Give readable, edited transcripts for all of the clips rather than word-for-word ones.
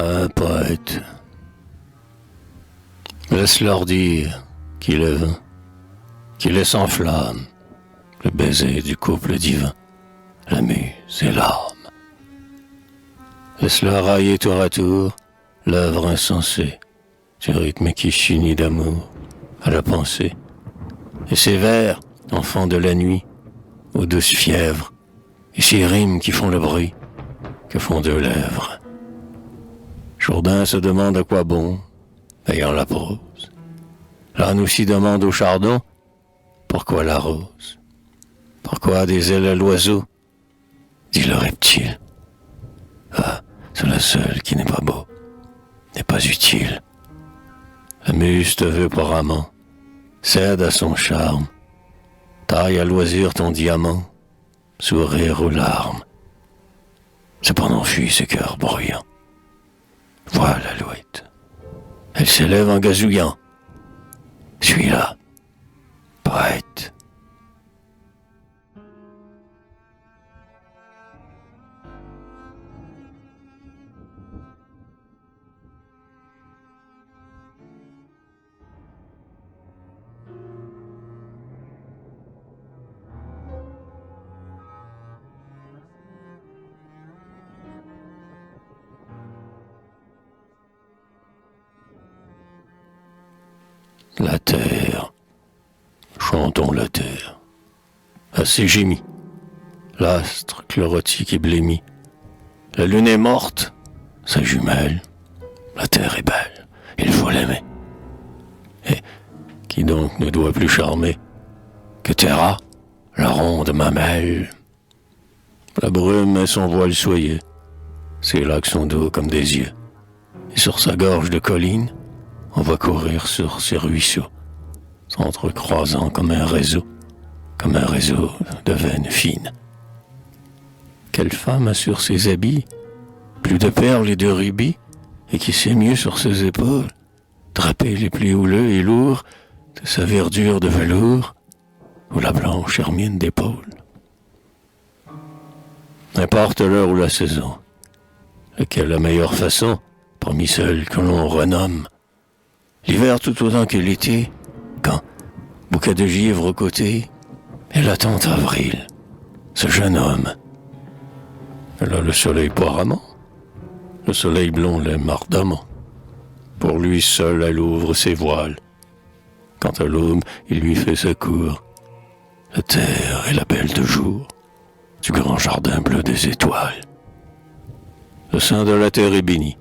Un poète. Laisse-leur dire qu'il est vain, qu'il est sans flamme, le baiser du couple divin, la muse et l'âme. Laisse-leur railler tour à tour l'œuvre insensée, du rythme qui s'unit d'amour à la pensée, et ces vers, enfants de la nuit, aux douces fièvres, et ces rimes qui font le bruit que font deux lèvres. Jourdain se demande à quoi bon, ayant la prose. L'âne aussi demande au chardon, pourquoi la rose? Pourquoi des ailes à l'oiseau? Dit le reptile. Ah, c'est le seul qui n'est pas beau, n'est pas utile. La muse te veut pour amant, cède à son charme, taille à loisir ton diamant, sourire aux larmes. Cependant fuit ce cœur bruyant. Vois l'alouette, elle s'élève en gazouillant. Suis-la, poète. La terre, chantons la terre, assez gémie, l'astre chlorotique et blêmi. La lune est morte, sa jumelle, la terre est belle, il faut l'aimer. Et qui donc ne doit plus charmer que Terra, la ronde mamelle? La brume est son voile soyeux, ses lacs sont doux comme des yeux, et sur sa gorge de colline, on va courir sur ces ruisseaux, s'entrecroisant comme un réseau de veines fines. Quelle femme a sur ses habits plus de perles et de rubis, et qui sait mieux sur ses épaules draper les plis houleux et lourds de sa verdure de velours ou la blanche hermine d'épaule. N'importe l'heure ou la saison, lequel la meilleure façon, parmi celles que l'on renomme, l'hiver tout autant que l'été, quand, bouquet de givre aux côtés, elle attend avril, ce jeune homme. Elle a le soleil poiramment, le soleil blond l'aime ardemment. Pour lui seul elle ouvre ses voiles. Quant à l'aube, il lui fait sa cour. La terre est la belle de jour, du grand jardin bleu des étoiles. Le sein de la terre est béni,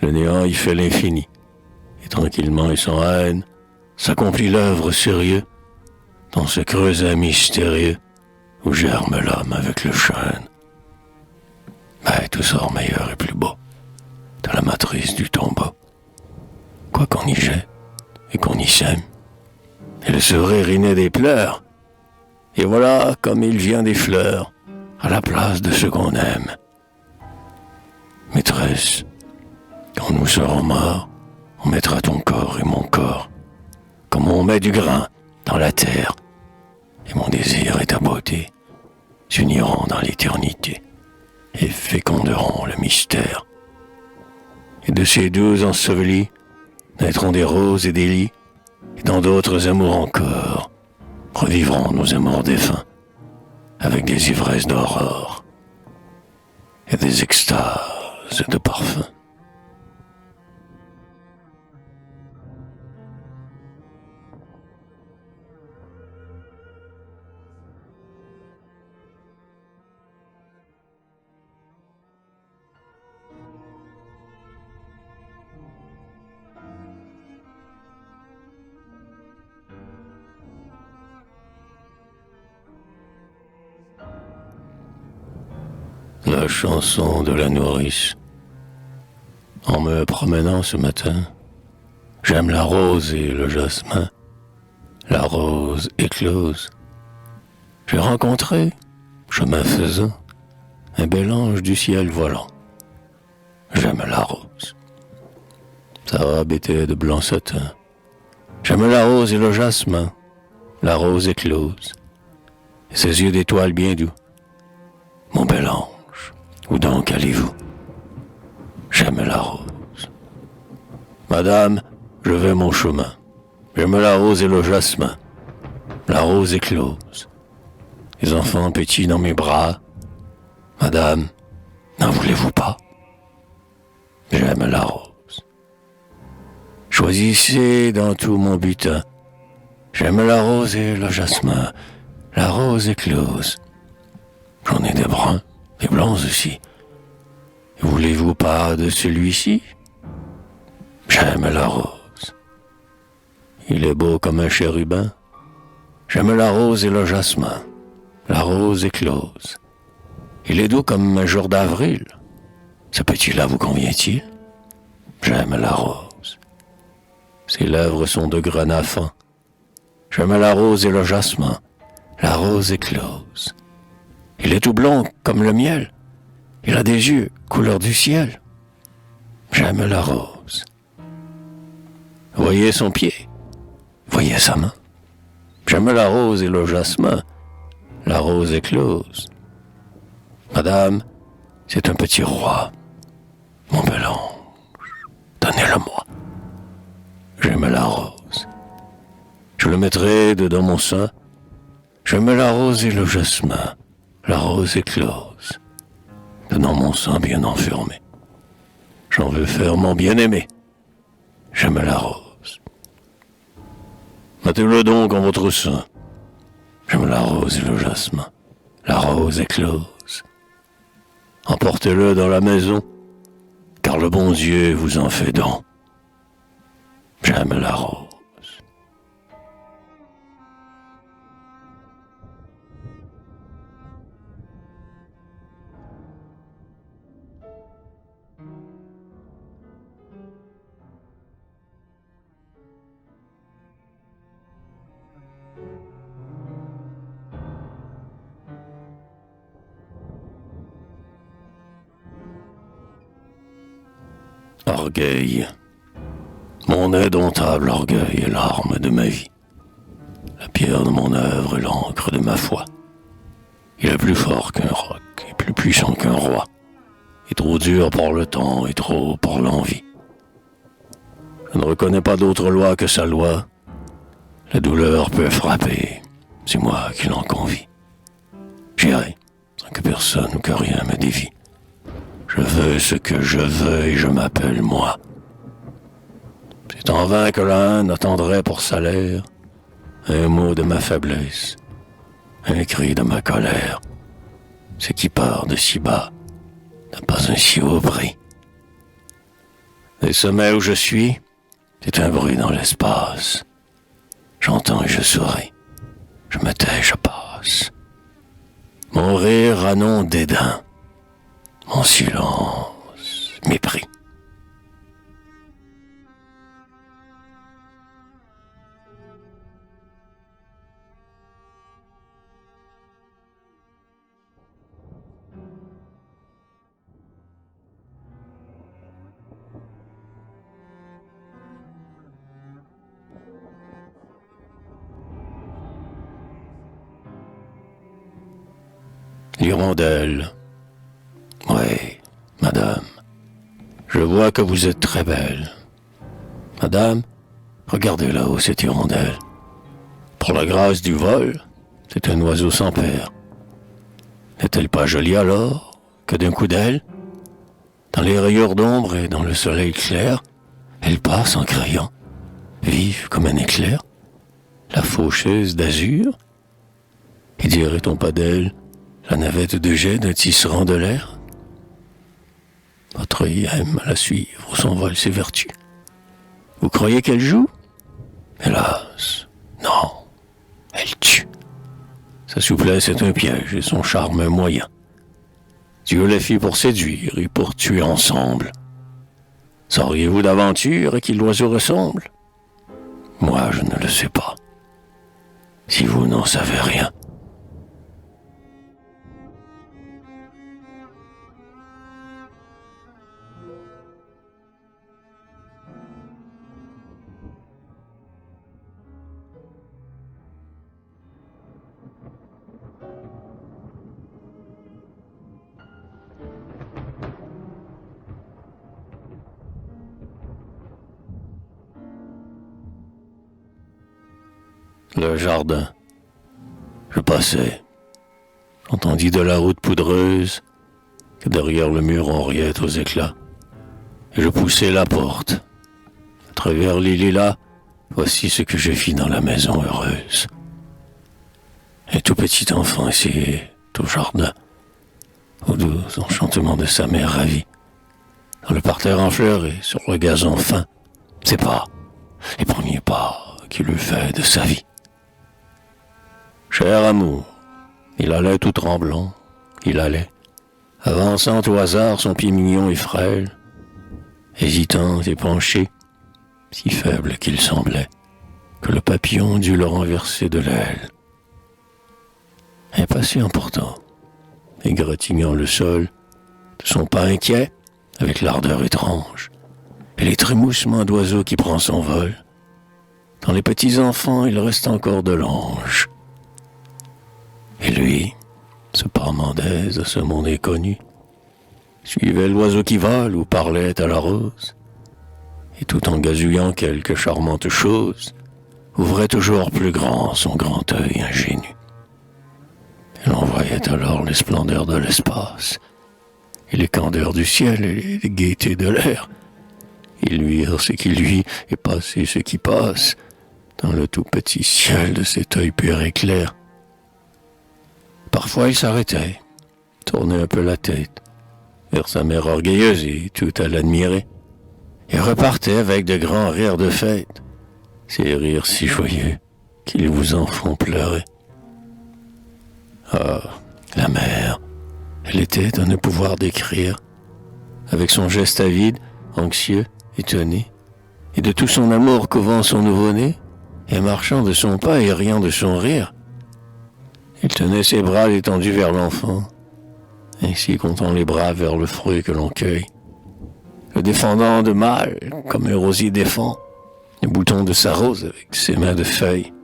le néant y fait l'infini. Et tranquillement et sans haine, s'accomplit l'œuvre sérieux, dans ce creuset mystérieux, où germe l'homme avec le chêne. Mais tout sort meilleur et plus beau, de la matrice du tombeau. Quoi qu'on y jette, et qu'on y sème, et le sourire y naît des pleurs, et voilà comme il vient des fleurs, à la place de ce qu'on aime. Maîtresse, quand nous serons morts, on mettra ton corps et mon corps, comme on met du grain dans la terre, et mon désir et ta beauté s'uniront dans l'éternité et féconderont le mystère. Et de ces douze ensevelis naîtront des roses et des lys, et dans d'autres amours encore revivront nos amours défunts, avec des ivresses d'aurore et des extases de parfum. La chanson de la nourrice. En me promenant ce matin, j'aime la rose et le jasmin. La rose éclose. J'ai rencontré, chemin faisant, un bel ange du ciel volant. J'aime la rose. Sa robe était de blanc satin. J'aime la rose et le jasmin. La rose éclose. Et ses yeux d'étoiles bien doux. Mon bel ange, où donc allez-vous? J'aime la rose. Madame, je vais mon chemin. J'aime la rose et le jasmin. La rose éclose. Les enfants pétillent dans mes bras. Madame, n'en voulez-vous pas? J'aime la rose. Choisissez dans tout mon butin. J'aime la rose et le jasmin. La rose éclose. J'en ai des bruns, des blancs aussi. Voulez-vous pas de celui-ci? J'aime la rose. Il est beau comme un chérubin. J'aime la rose et le jasmin. La rose éclose. Il est doux comme un jour d'avril. Ce petit-là vous convient-il? J'aime la rose. Ses lèvres sont de grenat fin. J'aime la rose et le jasmin. La rose éclose. Il est tout blanc comme le miel. Il a des yeux couleur du ciel. J'aime la rose. Voyez son pied. Voyez sa main. J'aime la rose et le jasmin. La rose éclose. Madame, c'est un petit roi. Mon bel ange, donnez-le-moi. J'aime la rose. Je le mettrai dedans mon sein. J'aime la rose et le jasmin. La rose éclose. Dedans mon sein bien enfermé. J'en veux faire mon bien-aimé. J'aime la rose. Mettez-le donc en votre sein. J'aime la rose et le jasmin. La rose éclose. Emportez-le dans la maison, car le bon Dieu vous en fait don. J'aime la rose. Orgueil. Mon indomptable orgueil est l'arme de ma vie. La pierre de mon œuvre est l'encre de ma foi. Il est plus fort qu'un roc et plus puissant qu'un roi. Et trop dur pour le temps et trop pour l'envie. Je ne reconnais pas d'autre loi que sa loi. La douleur peut frapper. C'est moi qui l'en convie. J'irai, sans que personne ou que rien me dévie. Je veux ce que je veux et je m'appelle moi. C'est en vain que l'un attendrait pour salaire un mot de ma faiblesse, un cri de ma colère. Ce qui part de si bas n'a pas un si haut prix. Les sommets où je suis, c'est un bruit dans l'espace. J'entends et je souris. Je me tais, je passe. Mon rire a nom dédain. Mon silence, mépris. L'hirondelle. Oui, madame, je vois que vous êtes très belle. Madame, regardez là-haut cette hirondelle. Pour la grâce du vol, c'est un oiseau sans père. N'est-elle pas jolie alors, que d'un coup d'aile, dans les rayures d'ombre et dans le soleil clair, elle passe en criant, vive comme un éclair, la faucheuse d'azur? Et dirait-on pas d'elle la navette de jet d'un tisserand de l'air? Votre œil aime à la suivre, son vol s'évertue. Vous croyez qu'elle joue? Hélas, non, elle tue. Sa souplesse est un piège et son charme un moyen. Dieu les fit pour séduire et pour tuer ensemble. Sauriez-vous d'aventure à qui l'oiseau ressemble? Moi, je ne le sais pas. Si vous n'en savez rien. Le jardin. Je passais. J'entendis de la route poudreuse que derrière le mur on riait aux éclats. Et je poussai la porte. À travers les lilas, voici ce que je vis dans la maison heureuse. Un tout petit enfant essayait au jardin, au doux enchantement de sa mère ravie. Dans le parterre en fleurs et sur le gazon fin, ses pas, les premiers pas qu'il eût fait de sa vie. Cher amour, il allait tout tremblant, il allait, avançant au hasard son pied mignon et frêle, hésitant et penché, si faible qu'il semblait, que le papillon dut le renverser de l'aile. Impatient pourtant, égratignant le sol, de son pas inquiet, avec l'ardeur étrange, et les trémoussements d'oiseau qui prend son vol, dans les petits enfants il reste encore de l'ange. Et lui, ce pas mendaise de ce monde inconnu, suivait l'oiseau qui vole ou parlait à la rose, et tout en gazouillant quelque charmante chose, ouvrait toujours plus grand son grand œil ingénu. Et l'on voyait alors les splendeurs de l'espace, et les candeurs du ciel et les gaietés de l'air, et luire ce qui luit et passer ce qui passe, dans le tout petit ciel de cet œil pur et clair. Parfois il s'arrêtait, tournait un peu la tête, vers sa mère orgueilleuse et tout à l'admirer, et repartait avec de grands rires de fête, ces rires si joyeux qu'ils vous en font pleurer. Ah, la mère, elle était à ne pouvoir décrire, avec son geste avide, anxieux, étonné, et de tout son amour couvant son nouveau-né, et marchant de son pas et riant de son rire. Il tenait ses bras étendus vers l'enfant, ainsi comptant les bras vers le fruit que l'on cueille, le défendant de mal, comme un rosier défend les boutons de sa rose avec ses mains de feuilles.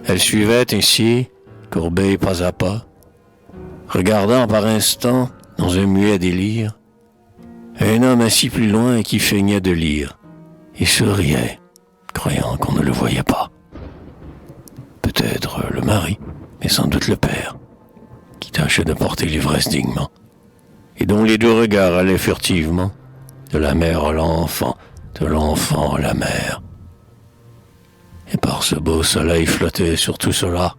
Elle suivait ainsi, courbée pas à pas, regardant par instants, dans un muet délire, un homme assis plus loin et qui feignait de lire, et souriait, croyant qu'on ne le voyait pas. Peut-être le mari, mais sans doute le père, qui tâchait de porter l'ivresse dignement, et dont les deux regards allaient furtivement, de la mère à l'enfant, de l'enfant à la mère. Et par ce beau soleil flottait sur tout cela,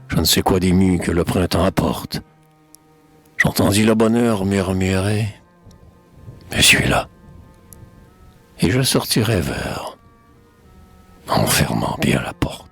je ne sais quoi d'ému que le printemps apporte. J'entendis le bonheur murmurer « Je suis là ». Et je sortirai vers, en fermant bien la porte.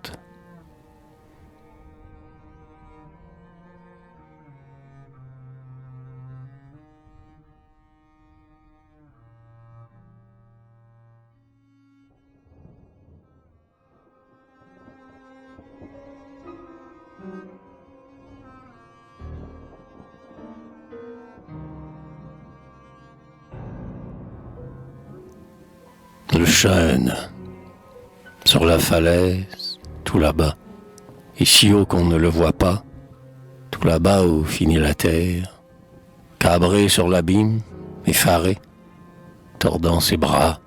Le chêne, sur la falaise, tout là-bas, et si haut qu'on ne le voit pas, tout là-bas où finit la terre, cabré sur l'abîme, effaré, tordant ses bras,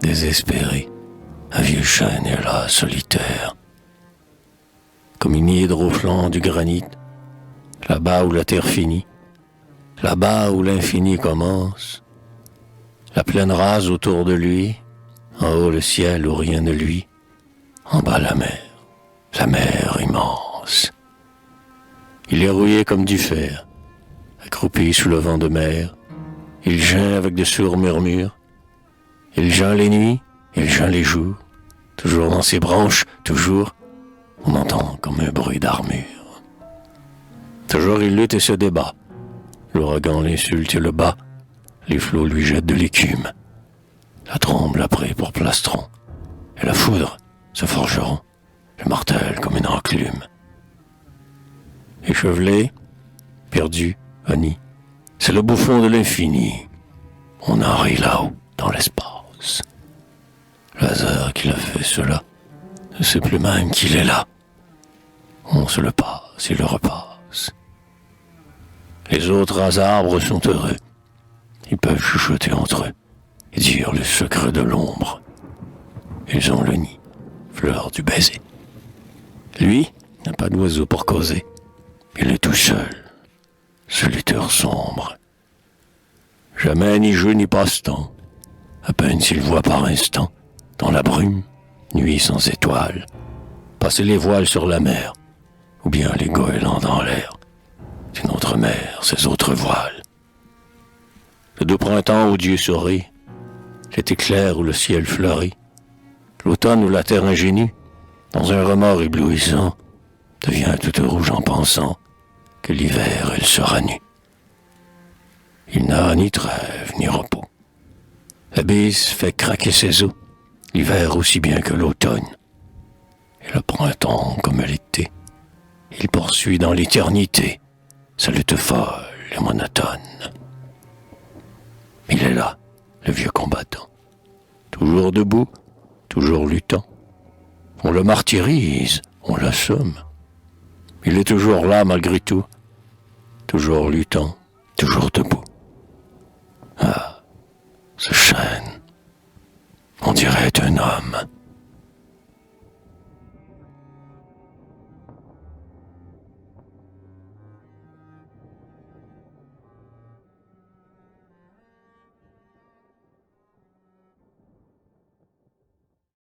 désespéré, un vieux chêne est là, solitaire, comme une hydre au flanc du granit, là-bas où la terre finit, là-bas où l'infini commence, la plaine rase autour de lui, en haut le ciel où rien ne luit, en bas la mer immense. Il est rouillé comme du fer, accroupi sous le vent de mer, il geint avec de sourds murmures, il geint les nuits, il geint les jours, toujours dans ses branches, toujours, on entend comme un bruit d'armure. Toujours il lutte et se débat, l'ouragan l'insulte et le bat, les flots lui jettent de l'écume, la trombe l'a pris pour plastron, et la foudre, ce forgeron, le martèle comme une enclume. Échevelé, perdu, honni, c'est le bouffon de l'infini. On en rit là-haut, dans l'espace. Le hasard qu'il a fait cela ne sait plus même qu'il est là. On se le passe et le repasse. Les autres arbres sont heureux. Ils peuvent chuchoter entre eux et dire le secret de l'ombre. Ils ont le nid, fleur du baiser. Lui n'a pas d'oiseau pour causer. Il est tout seul, solitaire sombre. Jamais ni jeu ni passe-temps, à peine s'il voit par instant, dans la brume, nuit sans étoiles, passer les voiles sur la mer, ou bien les goélands dans l'air, d'une autre mer, ses autres voiles. Le doux printemps où Dieu sourit, l'été clair où le ciel fleurit, l'automne où la terre ingénue, dans un remords éblouissant, devient toute rouge en pensant que l'hiver elle sera nue. Il n'a ni trêve ni repos. La bise fait craquer ses os, l'hiver aussi bien que l'automne. Et le printemps comme l'été, il poursuit dans l'éternité sa lutte folle et monotone. Il est là, le vieux combattant, toujours debout, toujours luttant. On le martyrise, on l'assomme. Il est toujours là malgré tout, toujours luttant, toujours debout. Ah, ce chêne, on dirait un homme.